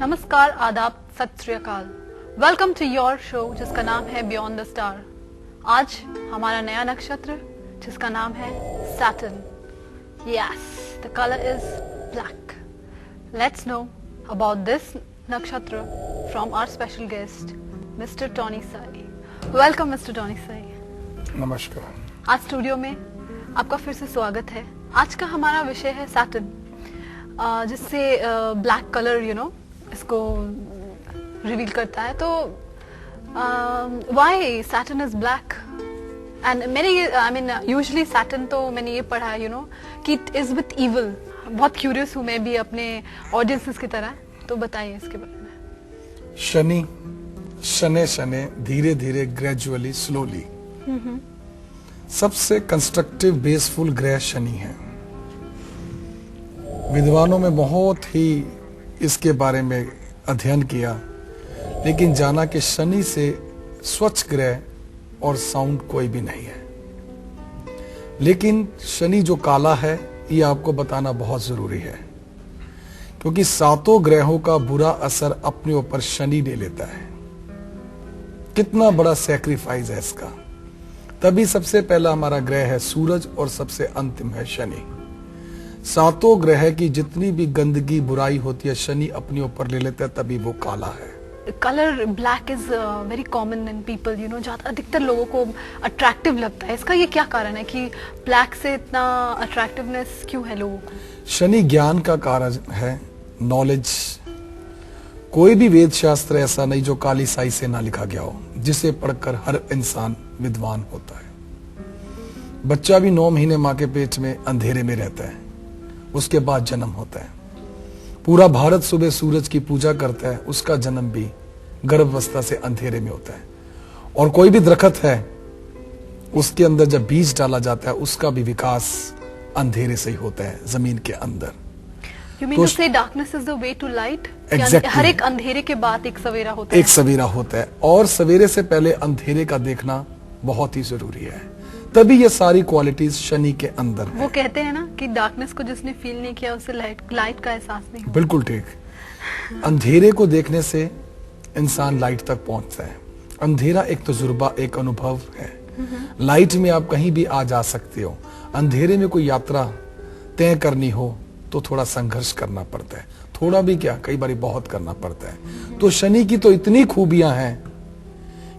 नमस्कार, आदाब, सत श्री अकाल। वेलकम टू योर शो जिसका नाम है बियॉन्ड द स्टार। आज हमारा नया नक्षत्र जिसका नाम है Saturn. Yes, the colour is black. Let's know about this नक्षत्र from our special guest mister Tony Sai. Welcome mister Tony Sai. नमस्कार। आज स्टूडियो में आपका फिर से स्वागत है। आज का हमारा विषय है सैटर्न, जिससे ब्लैक कलर इसको रिवील करता है। तो why Saturn is black? And मैंने यूजुअली सैटर्न तो मैंने ये पढ़ा है कि इट इज विथ इविल। बहुत क्यूरियस हूँ मैं भी अपने ऑडियंसेस की तरह, तो बताइए इसके बारे में। शनि शने शने धीरे धीरे ग्रेजुअली स्लोली सबसे कंस्ट्रक्टिव बेसफुल ग्रह शनि है। विद्वानों में बहुत ही इसके बारे में अध्ययन किया, लेकिन जाना कि शनि से स्वच्छ ग्रह और साउंड कोई भी नहीं है। लेकिन शनि जो काला है ये आपको बताना बहुत जरूरी है, क्योंकि सातों ग्रहों का बुरा असर अपने ऊपर शनि ले लेता है। कितना बड़ा सैक्रिफाइस है इसका। तभी सबसे पहला हमारा ग्रह है सूरज और सबसे अंतिम है शनि। सातों ग्रह की जितनी भी गंदगी बुराई होती है शनि अपने ऊपर ले लेता है, तभी वो काला है। Colour black is very common in people, ज्यादा अधिकतर लोगों को अट्रैक्टिव लगता है। इसका ये क्या कारण है कि ब्लैक से इतना अट्रैक्टिवनेस क्यों है लोगों को? शनि ज्ञान का कारण है, नॉलेज। कोई भी वेद शास्त्र ऐसा नहीं जो काली साई से ना लिखा गया हो, जिसे पढ़कर हर इंसान विद्वान होता है। बच्चा भी 9 महीने मां के पेट में अंधेरे में रहता है, उसके बाद जन्म होता है। पूरा भारत सुबह सूरज की पूजा करता है, उसका जन्म भी गर्भावस्था से अंधेरे में होता है। और कोई भी दरख्त है, उसके अंदर जब बीज डाला जाता है उसका भी विकास अंधेरे से ही होता है, जमीन के अंदर। You mean to say darkness is the way to light? Exactly. हर एक अंधेरे के बाद एक सवेरा होता है। एक सवेरा होता है, और सवेरे से पहले अंधेरे का देखना बहुत ही जरूरी है। तभी ये सारी क्वालिटीज शनि के अंदर है। वो कहते हैं ना कि डार्कनेस को जिसने फील नहीं किया उसे लाइट का एहसास नहीं होता। बिल्कुल ठीक। अंधेरे को देखने से इंसान लाइट तक पहुंचता है। अंधेरा एक तजुर्बा, एक अनुभव है। लाइट में आप कहीं भी आ जा सकते हो। अंधेरे में कोई यात्रा तय करनी हो तो थोड़ा संघर्ष करना पड़ता है। थोड़ा भी क्या, कई बार बहुत करना पड़ता है। तो शनि की तो इतनी खूबियां हैं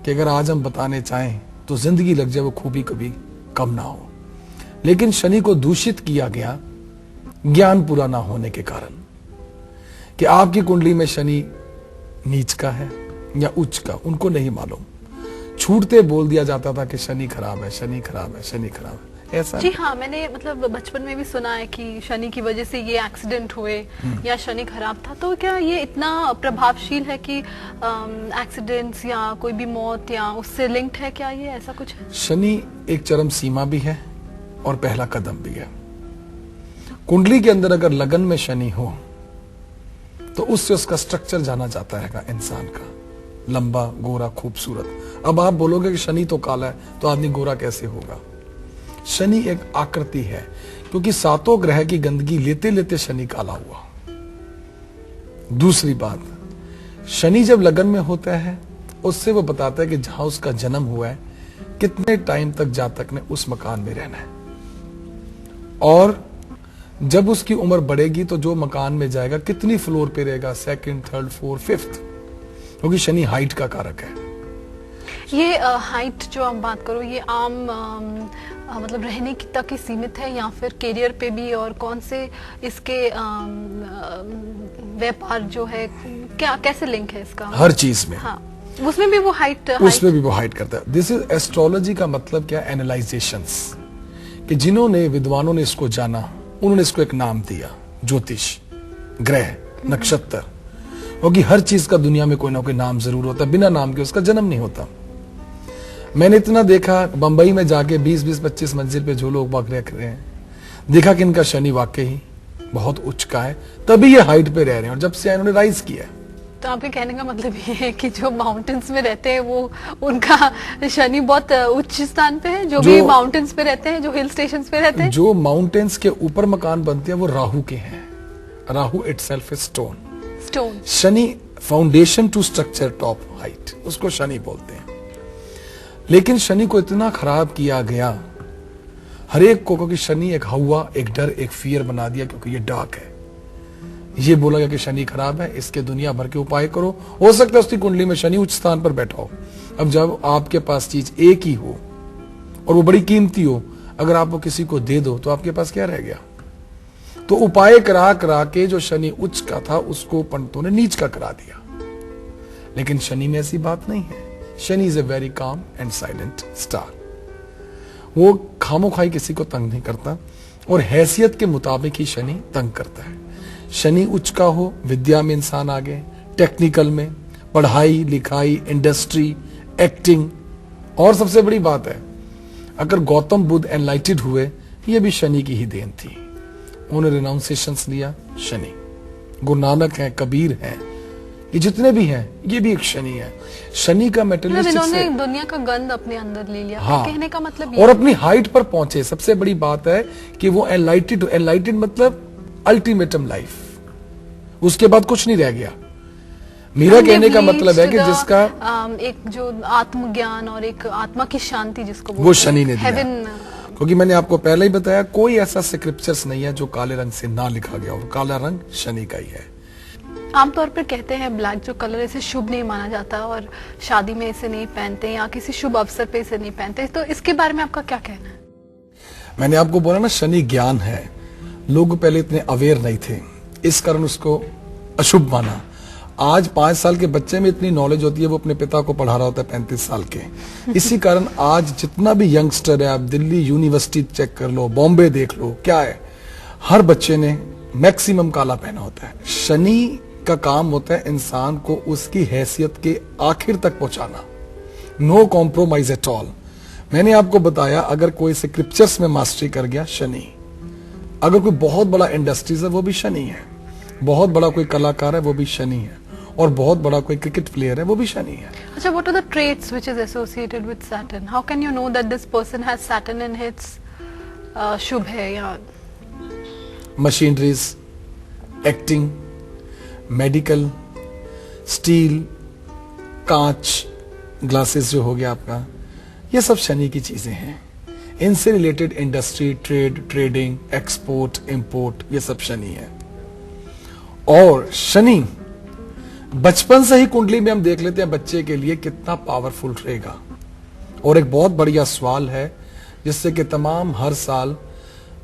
कि अगर आज हम बताने चाहें तो जिंदगी लग जाए वो खूबी कभी कम ना हो। लेकिन शनि को दूषित किया गया ज्ञान पूरा ना होने के कारण, कि आपकी कुंडली में शनि नीच का है या उच्च का, उनको नहीं मालूम। छूटते बोल दिया जाता था कि शनि खराब है, शनि खराब है, शनि खराब है। ऐसा जी हाँ, मैंने बचपन में भी सुना है कि शनि की वजह से ये एक्सीडेंट हुए या शनि खराब था। तो क्या ये इतना प्रभावशील है कि एक्सीडेंट्स या कोई भी मौत या उससे लिंक्ड है? क्या ये ऐसा कुछ है? शनि एक चरम सीमा भी है और पहला कदम भी है। कुंडली के अंदर अगर लगन में शनि हो तो उससे उसका स्ट्रक्चर जाना जाता है इंसान का, लंबा, गोरा, खूबसूरत। अब आप बोलोगे कि शनि तो काला है तो आदमी गोरा कैसे होगा? शनि एक आकृति है, क्योंकि सातों ग्रह की गंदगी लेते लेते शनि काला हुआ। दूसरी बात, शनि जब लगन में होता है उससे वो बताता है कि जहां उसका जन्म हुआ है कितने टाइम तक जातक ने उस मकान में रहना है, और जब उसकी उम्र बढ़ेगी तो जो मकान में जाएगा कितनी फ्लोर पे रहेगा, 2nd, 3rd, 4th, 5th, क्योंकि शनि हाइट का कारक है। ये हाइट जो हम बात करो, ये आम मतलब रहने की तक ही सीमित है या फिर करियर पे भी? और कौन से इसके व्यापार जो है, क्या कैसे लिंक है इसका? हर चीज में। हाँ, उसमें भी वो हाइट भी वो हाइट करता है। दिस इज एस्ट्रोलॉजी का मतलब क्या? एनालाइजेशंस। कि जिन्होंने विद्वानों ने इसको जाना, उन्होंने इसको एक नाम दिया, ज्योतिष, ग्रह, नक्षत्र। क्योंकि हर चीज का दुनिया में कोई ना कोई नाम जरूर होता है, बिना नाम के उसका जन्म नहीं होता। मैंने इतना देखा, बंबई में जाके 20-25 मंजिल पे जो लोग बाग रह रहे हैं, देखा कि इनका शनि वाकई बहुत उच्च का है, तभी ये हाइट पे रह रहे हैं। और जब से इन्होंने राइज किया है। तो आपके कहने का मतलब ये है कि जो माउंटेन्स में रहते हैं वो उनका शनि बहुत उच्च स्थान पे है, जो भी माउंटेन्स पे रहते हैं, जो हिल स्टेशंस पे रहते हैं। जो माउंटेन्स के ऊपर मकान बनते हैं वो राहु के हैं। Rahu itself is stone. Stone. Shani foundation to structure top height, उसको शनि बोलते हैं। लेकिन शनि को इतना खराब किया गया हर एक को, क्योंकि शनि एक हवा, एक डर, एक फियर बना दिया, क्योंकि ये डार्क है। ये बोला गया कि शनि खराब है, इसके दुनिया भर के उपाय करो। हो सकता है उसकी कुंडली में शनि उच्च स्थान पर बैठा हो। अब जब आपके पास चीज एक ही हो और वो बड़ी कीमती हो, अगर आप वो किसी को दे दो तो आपके पास क्या रह गया? तो उपाय करा करा के जो शनि उच्च का था उसको पंडितों ने नीच का करा दिया। लेकिन शनि में ऐसी बात नहीं है। Shani is a very calm and silent star. वो खामोखाई किसी को तंग नहीं करता और हैसियत के मुताबिक ही शनि तंग करता है। शनि उच्च का हो, विद्या में इंसान आगे, टेक्निकल में, पढ़ाई लिखाई, इंडस्ट्री, एक्टिंग। और सबसे बड़ी बात है, अगर गौतम बुद्ध एनलाइटेड हुए, ये भी शनि की ही देन थी। उन्होंने रिनाउंसिएशंस लिया, शनि। गुरु नानक है, कबीर है, ये जितने भी हैं, ये भी एक शनि है। शनि का मेटेरियलिस्टिक से दुनिया का गंध अपने अंदर ले लिया। हाँ, कहने का मतलब ये और अपनी हाइट पर पहुंचे। सबसे बड़ी बात है कि वो एनलाइटेड मतलब अल्टीमेटम लाइफ, उसके बाद कुछ नहीं रह गया। मेरा कहने का मतलब है कि जिसका एक जो आत्मज्ञान और एक आत्मा की शांति जिसको वो शनि ने दिया। हेवन। क्योंकि मैंने आपको पहले ही बताया, कोई ऐसा स्क्रिप्चर्स नहीं है जो काले रंग से ना लिखा गया हो। काला रंग शनि का ही है। आमतौर पर कहते हैं ब्लैक जो कलर इसे शुभ नहीं माना जाता और शादी में इसे नहीं पहनते या किसी शुभ अवसर पे इसे नहीं पहनते, तो इसके बारे में आपका क्या कहना है? मैंने आपको बोला ना, शनि ज्ञान है। लोग पहले इतने अवेयर नहीं थे, इस कारण उसको अशुभ माना। आज 5 साल के बच्चे में इतनी नॉलेज होती है, वो अपने पिता को पढ़ा रहा होता है 35 साल के। इसी कारण आज जितना भी यंगस्टर है, आप दिल्ली यूनिवर्सिटी चेक कर लो, बॉम्बे देख लो, क्या है, हर बच्चे ने मैक्सिमम काला पहना होता है। शनि का काम होता है इंसान को उसकी हैसियत के आखिर तक पहुंचाना। No compromise at all. मैंने आपको बताया, अगर कोई स्क्रिप्चर्स में मास्टरी कर गया, शनि। अगर कोई बहुत बड़ा इंडस्ट्रीज है, वो भी शनि है। बहुत बड़ा कोई कलाकार है, वो भी शनि है। और बहुत बड़ा कोई क्रिकेट प्लेयर है, वो भी शनि है। अच्छा, what are the traits which is associated with Saturn? How can you know that this person has Saturn in his शुभ है या मशीनरीज, एक्टिंग, मेडिकल, स्टील, कांच, ग्लासेस जो हो गया आपका, ये सब शनि की चीजें हैं। इनसे related industry, trade, trading, export, import, ये सब शनि है। और शनि बचपन से ही कुंडली में हम देख लेते हैं बच्चे के लिए कितना पावरफुल रहेगा। और एक बहुत बढ़िया सवाल है जिससे कि तमाम हर साल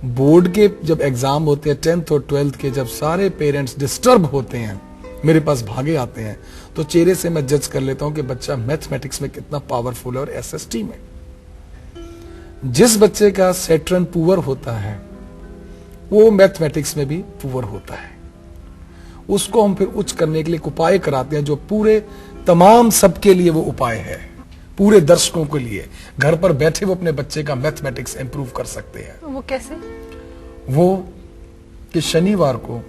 बोर्ड के जब एग्जाम होते हैं 10th और 12th के, जब सारे पेरेंट्स डिस्टर्ब होते हैं, मेरे पास भागे आते हैं, तो चेहरे से मैं जज कर लेता हूं कि बच्चा मैथमेटिक्स में कितना पावरफुल है और एसएसटी में। जिस बच्चे का सैटर्न पुअर होता है वो मैथमेटिक्स में भी पुअर होता है। उसको हम फिर उच्च करने के लिए उपाय कराते हैं, जो पूरे तमाम सबके लिए वो उपाय है, पूरे दर्शकों के लिए। घर पर बैठे वो अपने बच्चे का मैथमेटिक्स इंप्रूव कर सकते हैं। वो कैसे? वो कि शनिवार को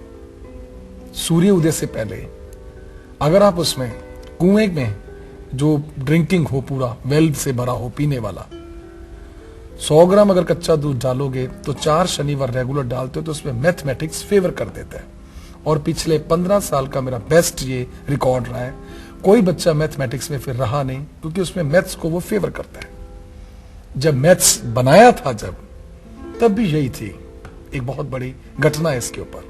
सूर्य उदय से पहले अगर आप उसमें कुएं में जो ड्रिंकिंग हो, पूरा वेल से भरा हो पीने वाला, 100 ग्राम अगर कच्चा दूध डालोगे तो 4 शनिवार रेगुलर डालते हो तो उसमें मैथमेटिक्स फेवर कर देता है। और पिछले 15 साल का मेरा बेस्ट ये रिकॉर्ड रहा है, कोई बच्चा मैथमेटिक्स में फिर रहा नहीं, क्योंकि उसमें मैथ्स को वो फेवर करता है। जब मैथ्स बनाया था तब भी यही थी। एक बहुत बड़ी घटना है इसके ऊपर।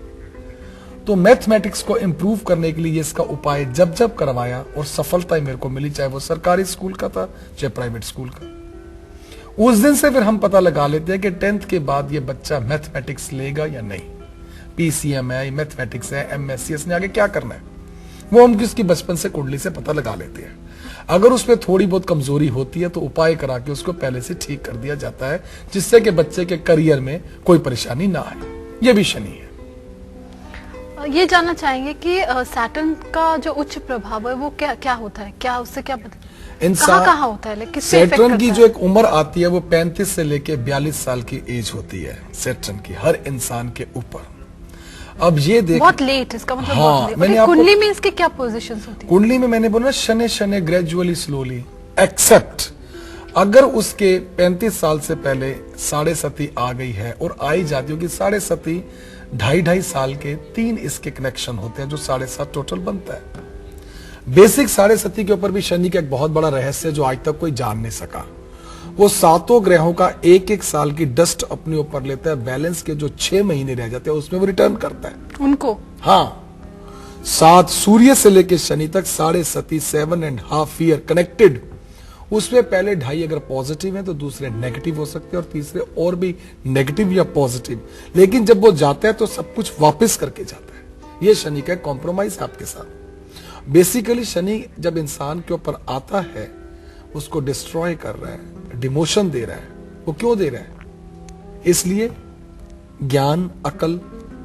तो मैथमेटिक्स को इंप्रूव करने के लिए इसका उपाय जब करवाया और सफलता मेरे को मिली, चाहे वो सरकारी स्कूल का था चाहे प्राइवेट स्कूल का। उस दिन से फिर हम पता लगा लेते हैं कि 10th के बाद ये बच्चा मैथमेटिक्स लेगा या नहीं। पीसीएम है, मैथमेटिक्स है, एमएससी ने आगे क्या करना है, वो हम किसकी बचपन से कुंडली से पता लगा लेते हैं। अगर उसमें थोड़ी बहुत कमजोरी होती है तो उपाय करा के उसको पहले से ठीक कर दिया जाता है, जिससे कि बच्चे के करियर में कोई परेशानी ना आए। ये भी शनि है। ये जानना चाहेंगे कि सैटर्न का जो उच्च प्रभाव है वो क्या होता है, क्या उससे क्या इंसान कहाँ होता है, किससे इफेक्ट सैटर्न की करता जो एक उम्र आती है वो 35 से लेके 42 साल की एज होती है सैटर्न की हर इंसान के ऊपर। अब ये देख बहुत लेट, इसका मतलब हाँ, बहुत लेट। मैंने कुंडली में इसके क्या पोजीशंस होती है? कुंडली में मैंने बोला Shani Shani gradually slowly, except अगर उसके 35 साल से पहले 7.5 आ गई है और आई जाती होगी 7.5 2.5 साल के 3 इसके कनेक्शन होते हैं जो 7.5 टोटल बनता है। बेसिक 7.5 के ऊपर भी शनि का एक बहुत बड़ा रहस्य जो आज तक कोई जान नहीं सका। वो 7 ग्रहों का 1-1 साल की डस्ट अपने ऊपर लेता है, बैलेंस के जो 6 महीने रह जाते हैं उसमें वो रिटर्न करता है उनको। हाँ, 7 सूर्य से लेकर शनि तक 7.5 ईयर कनेक्टेड। उसमें पहले 2.5 अगर पॉजिटिव है तो दूसरे नेगेटिव हो सकते हैं और तीसरे और भी नेगेटिव या पॉजिटिव, लेकिन जब वो जाता है तो सब कुछ वापस करके जाता है। ये शनि का कॉम्प्रोमाइज आपके साथ। बेसिकली शनि जब इंसान के ऊपर आता है उसको डिस्ट्रॉय कर रहा है, डिमोशन दे रहा है। वो क्यों दे रहा है? इसलिए ज्ञान, अकल,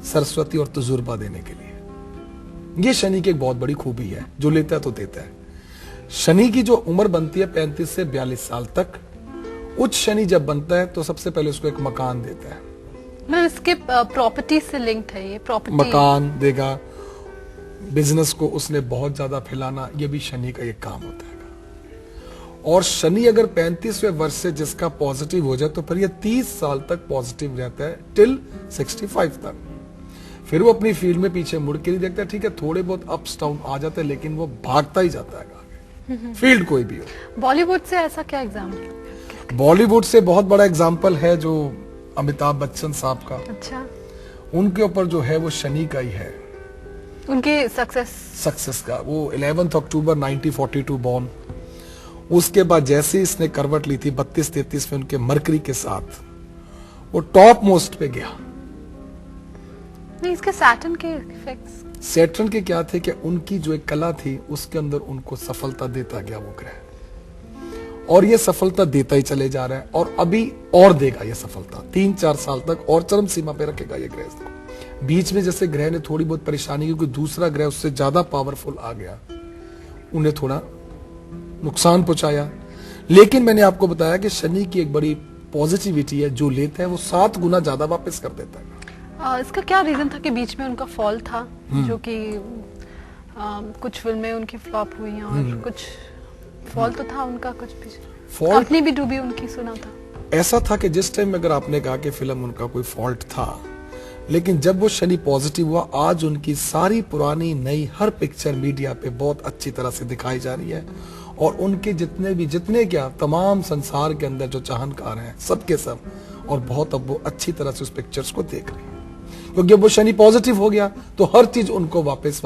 सरस्वती और तजुर्बा देने के लिए। ये शनि की एक बहुत बड़ी खूबी है, जो लेता है तो देता है। शनि की जो उम्र बनती है 35 से 42 साल तक, उच्च शनि जब बनता है तो सबसे पहले उसको एक मकान देता है। मतलब इसके प्रॉपर्टी से लिंक्ड है ये प्रॉपर्टी। मकान देगा, बिजनेस को उसने बहुत ज्यादा फैलाना, ये भी शनि का एक काम होता है। और शनि अगर 35वें वर्ष से जिसका पॉजिटिव हो जाए तो फिर ये 30 साल तक पॉजिटिव रहता है, टिल 65 तक। फिर वो अपनी फील्ड में पीछे मुड़ के नहीं देखता। ठीक है, थोड़े बहुत अप्स डाउन आ जाते हैं, लेकिन वो भागता ही जाता है आगे, फील्ड कोई भी हो। बॉलीवुड से ऐसा क्या एग्जाम्पल? बॉलीवुड से बहुत बड़ा एग्जाम्पल है जो अमिताभ बच्चन साहब का। अच्छा, उनके ऊपर जो है वो शनि का ही है, उनके सक्सेस का। वो 11 अक्टूबर 1942 बॉर्न। उसके बाद जैसे इसने करवट ली थी 32-33 में उनके मरकरी के साथ, वो टॉप मोस्ट पे गया। नहीं, इसके सैटर्न के इफेक्ट्स। सैटर्न के क्या थे कि उनकी जो एक कला थी उसके अंदर उनको सफलता देता गया वो ग्रह, और ये सफलता देता ही चले जा रहा है और अभी और देगा ये सफलता 3-4 साल तक और चरम सीमा पे रखेगा ये ग्रह। बीच में जैसे ग्रह ने थोड़ी बहुत परेशानी क्योंकि दूसरा ग्रह उससे ज्यादा पावरफुल आ गया, उन्हें थोड़ा नुकसान पहुंचाया। लेकिन मैंने आपको बताया कि शनि की एक बड़ी पॉजिटिविटी है, जो लेता है वो 7 गुना ज्यादा वापस कर देता है। इसका क्या रीजन था कि बीच में उनका फॉल था, जो कि कुछ फिल्में उनकी फ्लॉप हुई और कुछ फॉल तो था उनका, कुछ भी कंपनी भी डूबी उनकी, सुना था। ऐसा था कि जिस टाइम अगर आपने कहा कि फिल्म उनका कोई फॉल्ट था, लेकिन जब वो शनि पॉजिटिव हुआ, आज उनकी सारी पुरानी नई हर पिक्चर मीडिया पे बहुत अच्छी तरह से दिखाई जा रही है और उनके जितने क्या तमाम संसार के अंदर जो चाहनकार हैं सबके सब, और बहुत अब वो अच्छी तरह से उस पिक्चर्स को देख रहे हैं, क्योंकि वो शनि पॉजिटिव हो गया तो हर चीज उनको वापस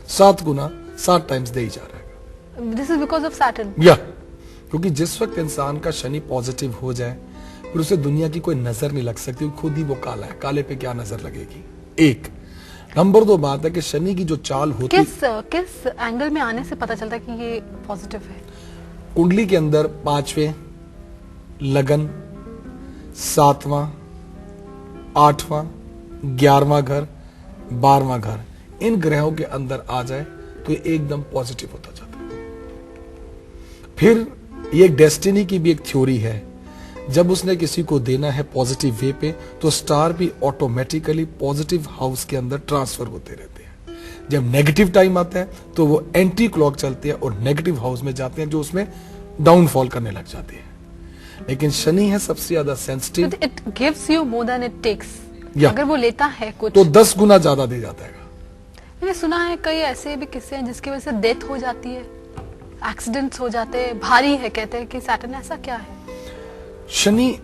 7 गुना 7 टाइम्स दे ही जा रहा है। This is because of Saturn. या क्योंकि जिस वक्त इंसान का शनि पॉजिटिव हो जाए फिर उसे दुनिया की कोई नजर नहीं लग सकती, खुद ही वो काला है, काले पे क्या नजर लगेगी। एक नंबर 2 बात है कि शनि की जो चाल होती है, किस एंगल में आने से पता चलता है कि ये पॉजिटिव है? कुंडली के अंदर 5वें, लगन, 7वां, 8वां, 11वां घर, 12वां घर, इन ग्रहों के अंदर आ जाए तो ये एकदम पॉजिटिव होता जाता है। फिर ये डेस्टिनी की भी एक थ्योरी है, जब उसने किसी को देना है पॉजिटिव वे पे तो स्टार भी ऑटोमेटिकली पॉजिटिव हाउस के अंदर ट्रांसफर होते रहते हैं। जब नेगेटिव टाइम आता है तो वो एंटी क्लॉक चलते हैं और नेगेटिव हाउस में जाते हैं, जो उसमें डाउनफॉल करने लग जाते हैं। लेकिन शनि है सबसे ज्यादा sensitive, it gives you more than it takes. अगर वो लेता है कुछ तो 10 गुना ज्यादा दे जाता है। मैंने सुना है कई ऐसे भी किस्से हैं जिसकी वजह से डेथ हो जाती है, एक्सीडेंट्स हो जाते हैं, भारी है, कहते हैं कि सैटर्न। ऐसा क्या है? शनि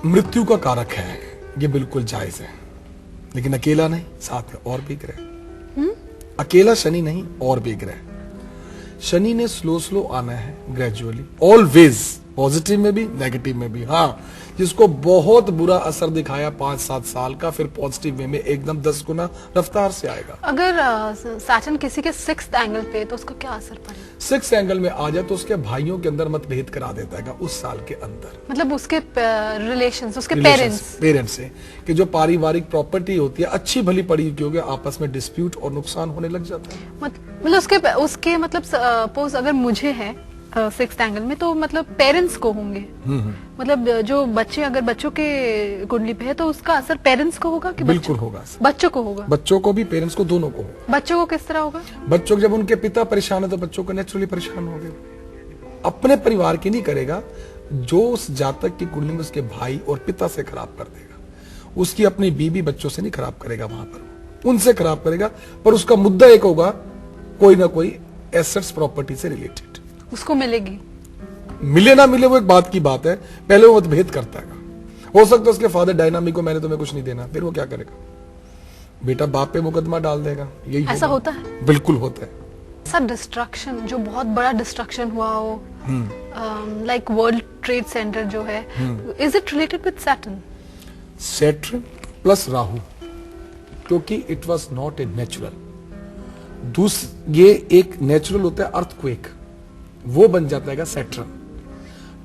मृत्यु का कारक है, ये बिल्कुल जायज है, लेकिन अकेला नहीं, साथ में और भी ग्रह। अकेला शनि नहीं, और भी ग्रह। शनि ने स्लो आना है, ग्रेजुअली, ऑलवेज, पॉजिटिव में भी नेगेटिव में भी। हाँ, जिसको बहुत बुरा असर दिखाया 5-7 साल का, फिर पॉजिटिव वे में एकदम 10 गुना रफ्तार से आएगा। अगर सैटर्न किसी के 6th एंगल पे तो उसका क्या असर पड़ेगा? 6th एंगल में आ जाए तो उसके भाइयों के अंदर मतभेद करा देता है उस साल के अंदर। मतलब उसके रिलेशंस, उसके पेरेंट्स से कि जो पारिवारिक प्रॉपर्टी होती है अच्छी भली पड़ी क्योंकि आपस में डिस्प्यूट और नुकसान होने लग जाता है। मतलब उसके मतलब सपोज अगर मुझे है 6th एंगल में तो मतलब पेरेंट्स को होंगे। मतलब जो बच्चे, अगर बच्चों के कुंडली पे है तो उसका असर पेरेंट्स को होगा कि बिल्कुल होगा, बच्चों को होगा? बच्चों को भी, पेरेंट्स को, दोनों को होगा। बच्चों को किस तरह होगा? बच्चों को जब उनके पिता परेशान है तो बच्चों को नेचुरली परेशान होंगे। अपने परिवार की नहीं करेगा, जो उस जातक की कुंडली में उसके भाई और पिता से खराब कर देगा उसकी अपनी बीवी बच्चों से नहीं खराब करेगा, वहां पर उनसे खराब करेगा, पर उसका मुद्दा एक होगा, कोई ना कोई एसेट्स प्रॉपर्टी से रिलेटेड उसको मिलेगी। मिले ना मिले वो एक बात की बात है, पहले वो मतभेद करता है। हो सकता है उसके फादर डायनामिक को मैंने तुम्हें कुछ नहीं देना, फिर वो क्या करेगा, बेटा बाप पे मुकदमा डाल देगा। यही ऐसा होता है, बिल्कुल होता है। ऐसा डिस्ट्रक्शन जो बहुत बड़ा डिस्ट्रक्शन हुआ हो, लाइक वर्ल्ड ट्रेड सेंटर जो है, is it related with Saturn? Saturn plus Rahu, क्योंकि it was not a natural. ये एक नेचुरल होता है अर्थक्वेक, वो बन जाता है सैटर्न।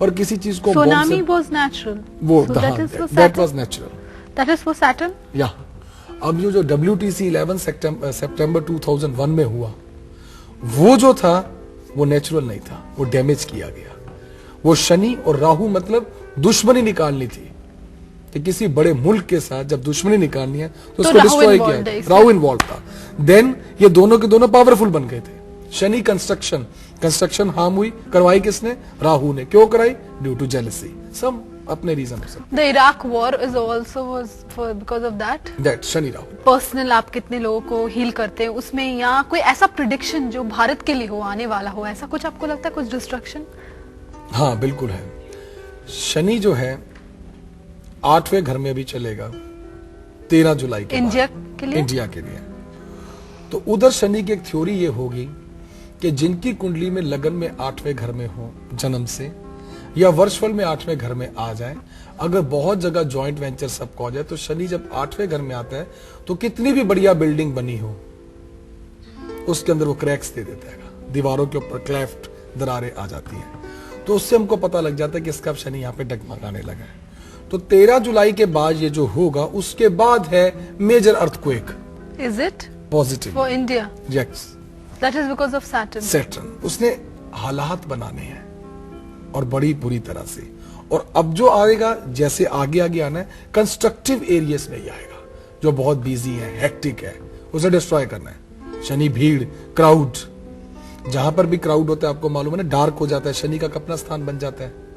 पर किसी चीज को सुनामी वाज नेचुरल, वो that was natural, that is for Saturn. या अब जो WTC 11 सितंबर 2001 में हुआ, वो जो था वो नेचुरल नहीं था, वो डैमेज किया गया। वो शनि और राहु मतलब दुश्मनी निकालनी थी कि किसी बड़े मुल्क के साथ जब दुश्मनी निकालनी है तो उसको डिस्ट्रॉय किया, राहु इन्वॉल्व था। देन ये दोनों के दोनों पावरफुल बन गए थे। शनि कंस्ट्रक्शन हार्म हुई, करवाई किसने? राहु ने। क्यों कराई? ड्यू टू जेलसी, सम अपने रीजन से। The Iraq war is also was for because of that Shani Rahu. Personal आप कितने लोगों को हील करते हैं उसमें, या कोई ऐसा प्रेडिक्शन जो भारत के लिए हो, आने वाला हो, ऐसा कुछ आपको लगता है, कुछ डिस्ट्रक्शन? हाँ बिल्कुल है। शनि जो है 8वें घर में भी चलेगा 13 जुलाई के इंडिया के लिए। इंडिया के लिए तो उधर शनि की एक थ्योरी ये होगी कि जिनकी कुंडली में लगन में 8वें घर में हो जन्म से, या वर्षफल में 8वें घर में आ जाए, अगर बहुत जगह जॉइंट वेंचर सबको आ जाए, तो शनि जब 8वें घर में आता है तो कितनी भी बढ़िया बिल्डिंग बनी हो उसके अंदर वो क्रैक्स दे देता है, दीवारों के ऊपर क्लेफ्ट, दरारें आ जाती हैं। तो उससे हमको पता लग जाता है कि इसका शनि यहाँ पे डगमगाने लगा है। तो 13 जुलाई के बाद ये जो होगा, उसके बाद है major earthquake. Is it positive for India? Yes, that is because of Saturn. उसने हालात बनाने हैं और बड़ी बुरी तरह से। और अब जो आएगा, जैसे आगे आगे आना है, कंस्ट्रक्टिव एरियाज में ही आएगा जो बहुत बिजी है, हेक्टिक है, उसे डिस्ट्रॉय करना है। शनि भीड़, क्राउड, जहां पर भी क्राउड होता है आपको मालूम है ना, डार्क हो जाता है, शनि का अपना स्थान बन जाता है।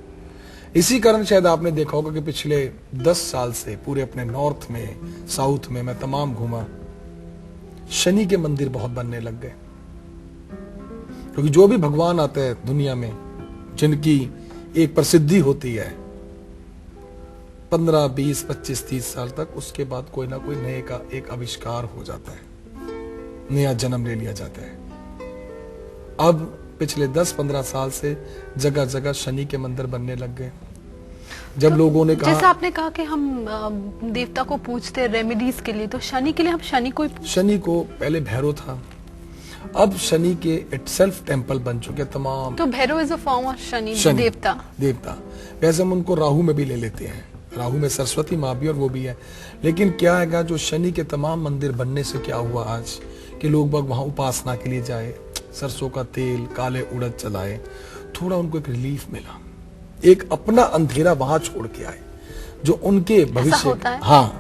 इसी कारण शायद आपने देखा होगा कि पिछले 10 साल से पूरे अपने नॉर्थ में, साउथ में मैं तमाम घूमा, शनि के मंदिर बहुत बनने लग गए। क्योंकि जो भी भगवान आते हैं दुनिया में, जिनकी एक प्रसिद्धि होती है 15, 20, 25, 30 साल तक, उसके बाद कोई ना कोई नए का एक आविष्कार हो जाता है, नया जन्म ले लिया जाता है। अब पिछले 10-15 साल से जगह जगह शनि के मंदिर बनने लग गए। जब लोगों ने कहा, जैसे आपने कहा कि हम देवता को पूछते हैं रेमेडीज के लिए, तो शनि के लिए हम शनि को पहले भैरव था, अब शनि के इटसेल्फ टेम्पल बन चुके तमाम। तो Bhairav is a form of Shani, देवता। वैसे हम उनको राहु में भी ले लेते हैं, राहु में सरस्वती माँ भी और वो भी है। लेकिन क्या है, जो शनि के तमाम मंदिर बनने से क्या हुआ आज कि लोग बाग वहां उपासना के लिए जाए, सरसों का तेल, काले उड़द चलाए, थोड़ा उनको एक रिलीफ मिला, एक अपना अंधेरा वहां छोड़ के आए जो उनके भविष्य। होता है? हाँ,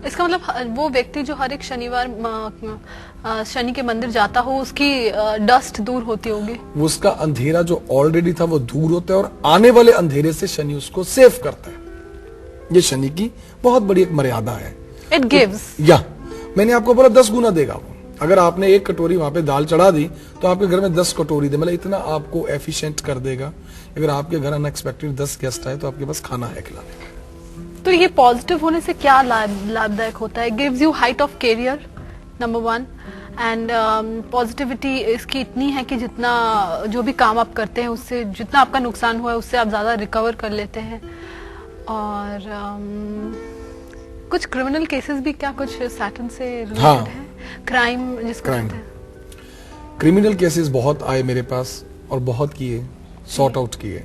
इसका मतलब वो व्यक्ति जो हर एक शनिवार शनि के मंदिर जाता हो, उसकी डस्ट दूर होती होगी, उसका अंधेरा जो ऑलरेडी था वो दूर होता है, और आने वाले अंधेरे से शनि उसको सेव करता है। ये शनि की बहुत बड़ी एक मर्यादा है। इट गिव्स, या मैंने आपको बोला 10 गुना देगा वो। अगर आपने 1 कटोरी वहां पे दाल चढ़ा दी तो आपके घर में 10 कटोरी दे, मतलब इतना आपको एफिशिएंट कर देगा। अगर आपके घर अनएक्सपेक्टेड 10 गेस्ट आए तो आपके पास खाना है खिलाने। तो ये पॉजिटिव होने से क्या लाभदायक होता है? Gives you height of career, number 1, and positivity इसकी इतनी है कि जितना जो भी काम आप करते हैं उससे जितना आपका नुकसान हुआ है उससे आप ज्यादा रिकवर कर लेते हैं। और कुछ क्रिमिनल केसेस भी क्या कुछ सैटर्न से रिलेटेड है? क्राइम जिसको कहते हैं, क्रिमिनल केसेस बहुत आए मेरे पास और बहुत किए, सॉर्ट आउट किए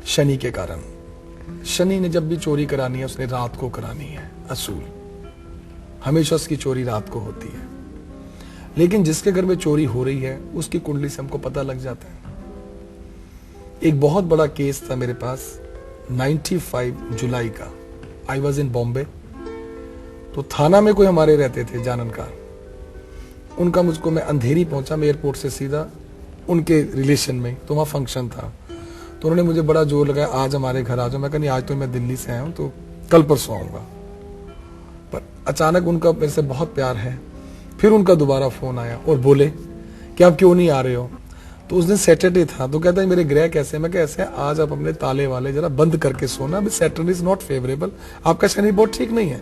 शनि के कारण। शनि ने जब भी चोरी करानी है उसने रात को करानी है, असूल हमेशा उसकी चोरी रात को होती है। लेकिन जिसके घर में चोरी हो रही है उसकी कुंडली से हमको पता लग जाता है। एक बहुत बड़ा केस था मेरे पास 95 जुलाई का। आई वॉज इन बॉम्बे, तो थाना में कोई हमारे रहते थे जाननकार, उनका मुझको, मैं अंधेरी पहुंचा, मैं एयरपोर्ट से सीधा उनके रिलेशन में, तो वहाँ फंक्शन था, तो उन्होंने मुझे बड़ा जोर लगाया आज हमारे घर आ जाओ। मैं कहा नहीं आज तो मैं दिल्ली से आया हूँ तो कल परसों आऊंगा। अचानक उनका मेरे से बहुत प्यार है, फिर उनका दोबारा फोन आया और बोले कि आप क्यों नहीं आ रहे हो। तो उस दिन सैटरडे था, तो कहता है मेरे ग्रह कैसे। मैं कैसे, आज आप अपने ताले वाले जरा बंद करके सोना, सैटरडे इज नॉट फेवरेबल, आपका शनि बहुत ठीक नहीं है।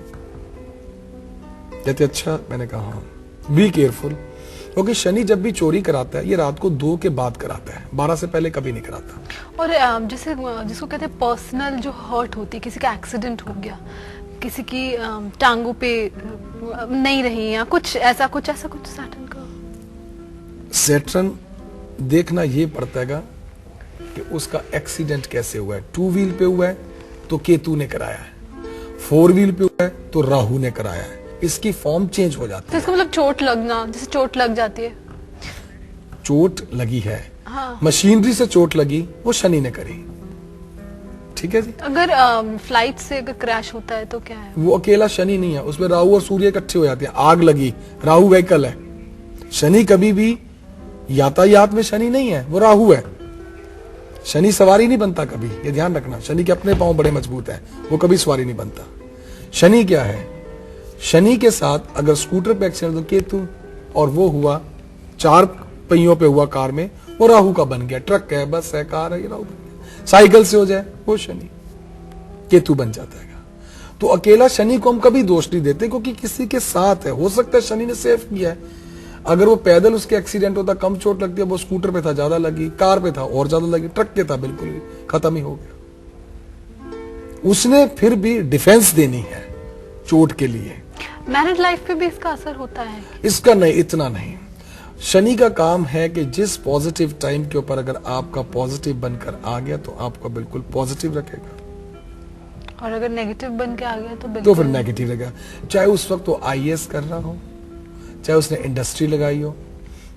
कहते अच्छा। मैंने कहा हाँ, बी केयरफुल, क्योंकि शनि जब भी चोरी कराता है ये रात को 2 के बाद कराता है, 12 से पहले कभी नहीं कराता। और जैसे जिसको कहते हैं पर्सनल जो हर्ट होती है, किसी का एक्सीडेंट हो गया, किसी की टांगों पे नहीं रही या कुछ ऐसा कुछ सैटर्न का सैटर्न देखना ये पड़ता है कि उसका एक्सीडेंट कैसे हुआ है। 2 व्हील पे हुआ है तो केतु ने कराया है, 4 व्हील पे हुआ है तो राहु ने कराया है, इसकी फॉर्म चेंज हो जाती है। तो इसका मतलब चोट लगना, जैसे चोट लग जाती है, चोट लगी है, हाँ। मशीनरी से चोट लगी, वो शनि ने करी, ठीक है जी। अगर फ्लाइट से अगर क्रैश होता है तो क्या है? वो अकेला शनि नहीं है, उसमें राहु और सूर्य इकट्ठे हो जाते हैं। आग लगी, राहु व्हीकल है, शनि कभी भी यातायात में शनि नहीं है, वो राहु है। शनि सवारी नहीं बनता कभी, ये ध्यान रखना। शनि के अपने पांव बड़े मजबूत हैं, वो कभी सवारी नहीं बनता। शनि क्या है, शनि के साथ अगर स्कूटर पे एक्सीडेंट तो केतु, और वो हुआ 4 पहियों पे हुआ कार में, वो राहु का बन गया। ट्रक है, बस है, कार है, ये राहु बन गया। साइकिल से हो जाए वो शनि, केतु बन जाता है। तो अकेला शनि को हम कभी दोष नहीं देते, क्योंकि किसी के साथ है। हो सकता है शनि ने सेव किया है, अगर वो पैदल उसके एक्सीडेंट होता कम चोट लगती है, वो स्कूटर पे था ज्यादा लगी, कार पे था और ज्यादा लगी, ट्रक पे था बिल्कुल ही खत्म ही हो गया। उसने फिर भी डिफेंस देनी है चोट के लिए। मैरिड लाइफ पे भी इसका असर होता है? इसका नहीं, इतना नहीं। शनि का काम है कि जिस पॉजिटिव टाइम के ऊपर अगर आपका पॉजिटिव बनकर आ गया तो आपको बिल्कुल पॉजिटिव रखेगा, और अगर नेगेटिव बन के आ गया तो तो फिर नेगेटिव रहेगा। चाहे उस वक्त वो IAS कर रहा हो, चाहे उसने इंडस्ट्री लगाई हो,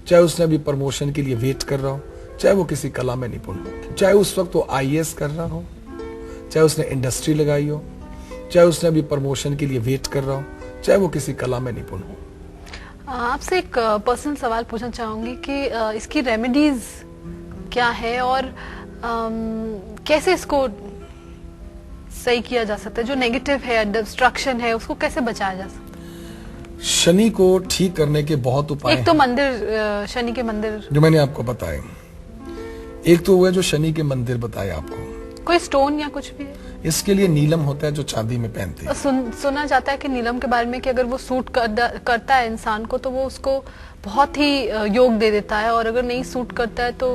चाहे उसने अभी प्रमोशन के लिए वेट कर रहा हो, चाहे वो किसी कला में निपुण हो, चाहे उस वक्त वो IAS कर रहा हो, चाहे उसने इंडस्ट्री लगाई हो, चाहे उसने अभी प्रमोशन के लिए वेट कर रहा हो, चाहे वो किसी कला में निपुण हो। आपसे एक पर्सनल सवाल पूछना चाहूंगी कि इसकी रेमेडीज क्या है और कैसे इसको सही किया जा सकता है? जो नेगेटिव है, डिस्ट्रक्शन है, उसको कैसे बचाया जा सकता है? शनि को ठीक करने के बहुत उपाय एक तो मंदिर, शनि के मंदिर जो मैंने आपको बताए, एक तो वो है जो शनि के मंदिर बताए आपको। कोई स्टोन या कुछ भी है? इसके लिए नीलम होता है जो चांदी में पहनते हैं। सुना जाता है कि नीलम के बारे में कि अगर वो सूट करता है इंसान को तो वो उसको बहुत ही योग दे देता है, और अगर नहीं सूट करता है तो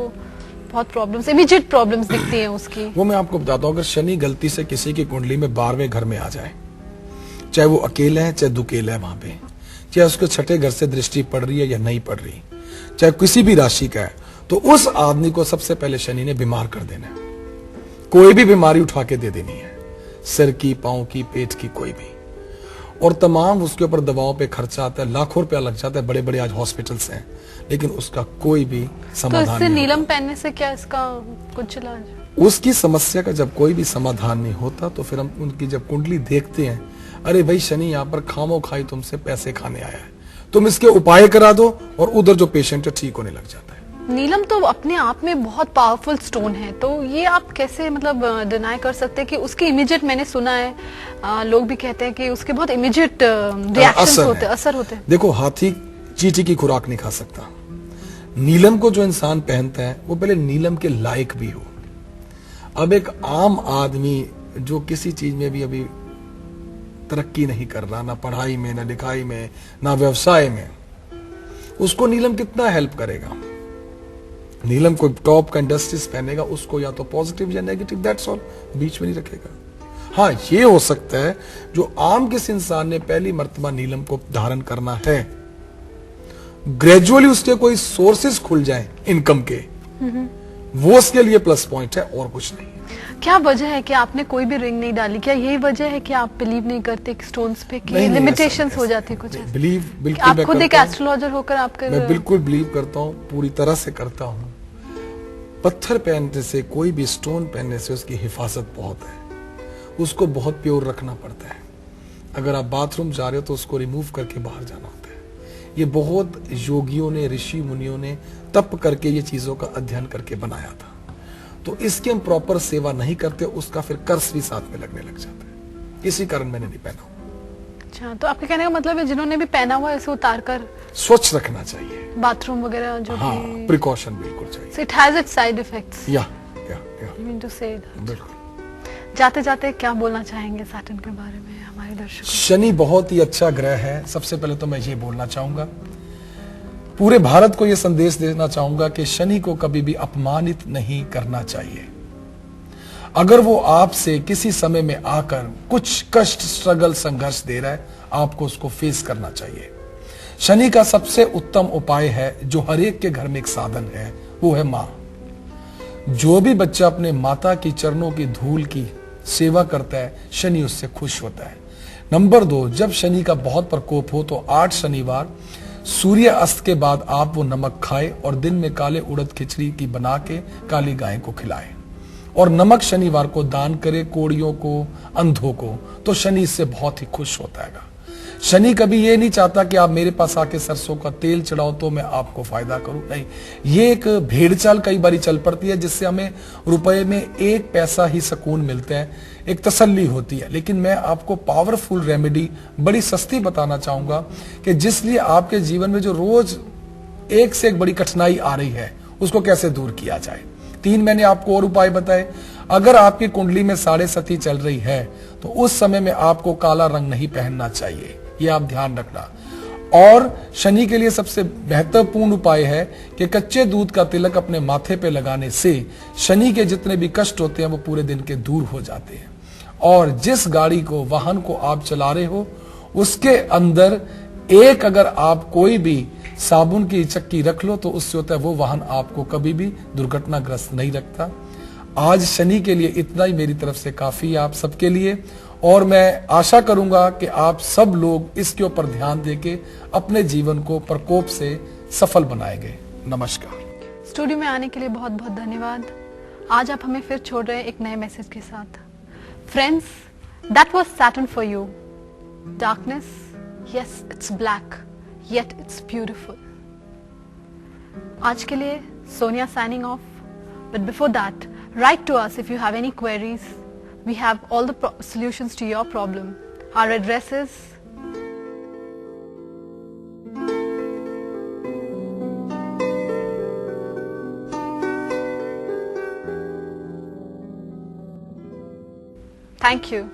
बहुत प्रॉब्लम्स, इमीडिएट प्रॉब्लम्स दिखती हैं उसकी। वो मैं आपको बताता हूँ, अगर शनि गलती से किसी की कुंडली में 12वें घर में आ जाए, चाहे वो अकेला है चाहे दुकेला है वहां पे, चाहे उसके 6ठे घर से दृष्टि पड़ रही है या नहीं पड़ रही, चाहे किसी भी राशि का है, तो उस आदमी को सबसे पहले शनि ने बीमार कर देना है। कोई भी बीमारी उठा के दे देनी है, सिर की, पांव की, पेट की, कोई भी, और तमाम उसके ऊपर दवाओं पे खर्चा आता है, लाखों रुपया लग जाता है, बड़े बड़े आज हॉस्पिटल्स हैं, लेकिन उसका कोई भी समाधान तो इससे नहीं नीलम होता। पहनने से क्या इसका कुछ इलाज? उसकी समस्या का जब कोई भी समाधान नहीं होता तो फिर हम उनकी जब कुंडली देखते हैं, अरे भाई शनि यहाँ पर खामो खाई तुमसे पैसे खाने आया है, तुम इसके उपाय करा दो, और उधर जो पेशेंट है ठीक होने लग जाता है। नीलम तो अपने आप में बहुत पावरफुल स्टोन है, तो ये आप कैसे मतलब डिनाई कर सकते हैं कि उसकी इमीडिएट, मैंने सुना है लोग भी कहते हैं कि उसके बहुत इमीडिएट रिएक्शंस होते हैं, असर होते हैं। देखो, हाथी चींटी की खुराक नहीं खा सकता। नीलम को जो इंसान पहनता है वो पहले नीलम के लायक भी हो। अब एक आम आदमी जो किसी चीज में भी अभी तरक्की नहीं कर रहा, ना पढ़ाई में, ना लिखाई में, ना व्यवसाय में, उसको नीलम कितना हेल्प करेगा? नीलम को टॉप का इंडस्ट्रीज पहनेगा, उसको या तो पॉजिटिव या नेगेटिव, दैट्स ऑल, बीच में नहीं रखेगा। हाँ, ये हो सकता है जो आम किसी इंसान ने पहली मर्तबा नीलम को धारण करना है, ग्रेजुअली उसके कोई सोर्सेज खुल जाए इनकम के, वो उसके लिए प्लस पॉइंट है, और कुछ नहीं। क्या वजह है कि आपने कोई भी रिंग नहीं डाली? क्या यही वजह है कि आप बिलीव नहीं करते स्टोन्स पे, कि लिमिटेशंस हो जाती है कुछ? बिलीव बिल्कुल, आप खुद एक एस्ट्रोलॉजर होकर आप कर, मैं बिल्कुल बिलीव करता हूँ, पूरी तरह से करता हूँ। पत्थर पहनने से, कोई भी स्टोन पहनने से उसकी हिफाजत बहुत है, उसको बहुत प्योर रखना पड़ता है। अगर आप बाथरूम जा रहे हो तो उसको रिमूव करके बाहर जाना होता है। ये बहुत योगियों ने, ऋषि मुनियों ने तप करके ये चीजों का अध्ययन करके बनाया था। तो इसकी हम प्रॉपर सेवा नहीं करते, उसका फिर कर्स भी साथ में लगने लग जाता है। इसी कारण मैंने नहीं पहना। अच्छा, तो आपके कहने का मतलब है जिन्होंने भी पहना हुआ है उसे उतार कर स्वच्छ रखना चाहिए, बाथरूम वगैरह जो हाँ, भी प्रिकॉशन बिल्कुल चाहिए। So it has its side effects. या You mean to say that. बिल्कुल। जाते जाते क्या बोलना चाहेंगे सैटर्न के बारे में हमारे दर्शकों को? शनि बहुत ही अच्छा ग्रह है। सबसे पहले तो मैं ये बोलना चाहूंगा, पूरे भारत को ये संदेश देना चाहूंगा कि शनि को कभी भी अपमानित नहीं करना चाहिए। अगर वो आपसे किसी समय में आकर कुछ कष्ट, स्ट्रगल, संघर्ष दे रहा है, आपको उसको फेस करना चाहिए। शनि का सबसे उत्तम उपाय है, जो हर एक के घर में एक साधन है, वो है मां। जो भी बच्चा अपने माता की चरणों की धूल की सेवा करता है, शनि उससे खुश होता है। नंबर 2, जब शनि का बहुत प्रकोप हो तो 8 शनिवार सूर्य अस्त के बाद आप वो नमक खाए और दिन में काले उड़द खिचड़ी की बना के काली गाय को खिलाए और नमक शनिवार को दान करे, कोड़ियों को, अंधों को, तो शनि इससे बहुत ही खुश होता है। शनि कभी ये नहीं चाहता कि आप मेरे पास आके सरसों का तेल चढ़ाओ तो मैं आपको फायदा करूं, नहीं। ये एक भेड़ चाल कई बार चल पड़ती है, जिससे हमें रुपए में 1 पैसा ही सुकून मिलता है, एक तसल्ली होती है। लेकिन मैं आपको पावरफुल रेमेडी बड़ी सस्ती बताना चाहूंगा कि जिसलिए आपके जीवन में जो रोज एक से एक बड़ी कठिनाई आ रही है, उसको कैसे दूर किया जाए। 3 मैंने आपको और उपाय बताए। अगर आपकी कुंडली में 7.5 चल रही है तो उस समय में आपको काला रंग नहीं पहनना चाहिए, ये आप ध्यान रखना। और शनि के लिए सबसे महत्वपूर्ण उपाय है कि कच्चे दूध का तिलक अपने माथे पे लगाने से शनि के जितने भी कष्ट होते हैं वो पूरे दिन के दूर हो जाते हैं। और जिस गाड़ी को, वाहन को आप चला रहे हो, उसके अंदर एक अगर आप कोई भी साबुन की चक्की रख लो तो उससे होता है वो वाहन आपको कभी भी दुर्घटनाग्रस्त नहीं रखता। आज शनि के लिए इतना ही मेरी तरफ से काफी है आप सबके लिए, और मैं आशा करूंगा कि आप सब लोग इसके ऊपर ध्यान देके अपने जीवन को प्रकोप से सफल बनाएंगे। नमस्कार। स्टूडियो में आने के लिए बहुत बहुत धन्यवाद। आज आप हमें फिर छोड़ रहे हैं एक नए मैसेज के साथ। Friends, that was Saturn for you. Darkness, yes it's black, yet it's beautiful. आज के लिए Sonia signing off. But before that, write to us if you have any queries. We have all the solutions to your problem. Our address is Thank you.